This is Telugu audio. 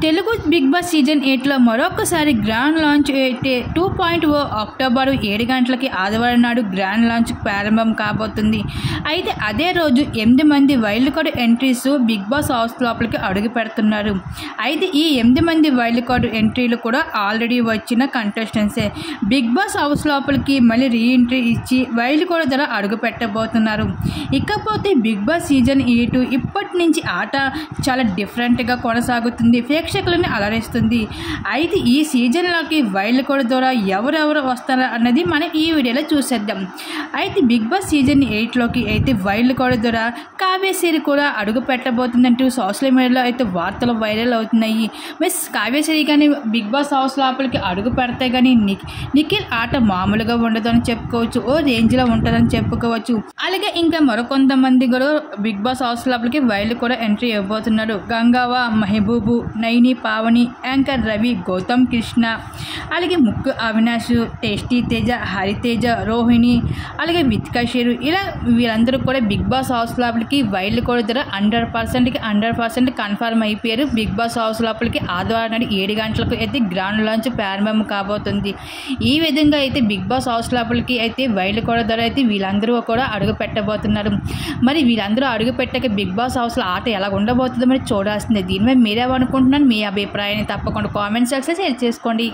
తెలుగు బిగ్ బాస్ సీజన్ 8లో మరొకసారి గ్రాండ్ లాంచ్ అయితే 2.0 అక్టోబర్ 7 గంటలకి ఆదివారం నాడు గ్రాండ్ లాంచ్ ప్రారంభం కాబోతుంది. అయితే అదే రోజు 8 మంది wild card entries Bigg Boss house లోపలికి అడుగు పెడుతున్నారు. అయితే ఈ 8 మంది వైల్డ్ కార్డ్ ఎంట్రీలు కూడా ఆల్రెడీ వచ్చిన కంటెస్టెంట్సే. బిగ్ బాస్ హౌస్ లోపలికి మళ్ళీ రీఎంట్రీ ఇచ్చి వైల్డ్ కార్డ్ ద్వారా అడుగు పెట్టబోతున్నారు. ఇకపోతే బిగ్ బాస్ సీజన్ 8 ఇప్పటి నుంచి ఆట చాలా డిఫరెంట్గా కొనసాగుతుంది, ప్రేక్షకులను అలరిస్తుంది. అయితే ఈ సీజన్లోకి వైల్డ్ కార్డ్ ద్వారా ఎవరెవరు వస్తారా అన్నది మనం ఈ వీడియోలో చూసేద్దాం. అయితే బిగ్ బాస్ సీజన్ 8లోకి అయితే వైల్డ్ కార్డ్ ద్వారా కావ్యశ్రీ కూడా అడుగు పెట్టబోతుందంటూ సోషల్ మీడియాలో అయితే వార్తలు వైరల్ అవుతున్నాయి. మిస్ కావ్యశ్రీ కానీ బిగ్ బాస్ హౌస్ లోపలికి అడుగు పెడితే కానీ నిఖిల్ ఆట మామూలుగా ఉండదని చెప్పుకోవచ్చు, ఓ రేంజ్లో ఉంటుందని చెప్పుకోవచ్చు. అలాగే ఇంకా మరికొంతమంది కూడా బిగ్ బాస్ హౌస్ లోపలికి వైల్డ్ కూడా ఎంట్రీ ఇవ్వబోతున్నారు. గంగావ, మహబూబు, నైని, పావని, యాంకర్ రవి, గౌతమ్ కృష్ణ, అలాగే ముక్కు అవినాష్, టేస్టీ తేజ, హరితేజ, రోహిణి, అలాగే విత్కా షేరు, ఇలా వీళ్ళందరూ కూడా బిగ్ బాస్ హౌస్ లోపలికి వైల్డ్ కార్డ్ ద్వారా 100% కన్ఫర్మ్ అయిపోయారు. బిగ్ బాస్ హౌస్ లోపలికి ఆదివారం నాడు 7 గంటలకు అయితే గ్రాండ్ లాంచ్ ప్రారంభం కాబోతుంది. ఈ విధంగా అయితే బిగ్ బాస్ హౌస్ లోపలికి అయితే వైల్డ్ కార్డ్ ద్వారా అయితే వీళ్ళందరూ కూడా అడుగు పెట్టబోతున్నారు. మరి వీళ్ళందరూ అడుగు పెట్టాక బిగ్ బాస్ హౌస్లో ఆట ఎలా ఉండబోతుందో మరి చూడాల్సిందే. దీనిపై మీరేమనుకుంటున్నారు? మీ అభిప్రాయాన్ని తప్పకుండా కామెంట్ సెక్షన్లో షేర్ చేసుకోండి.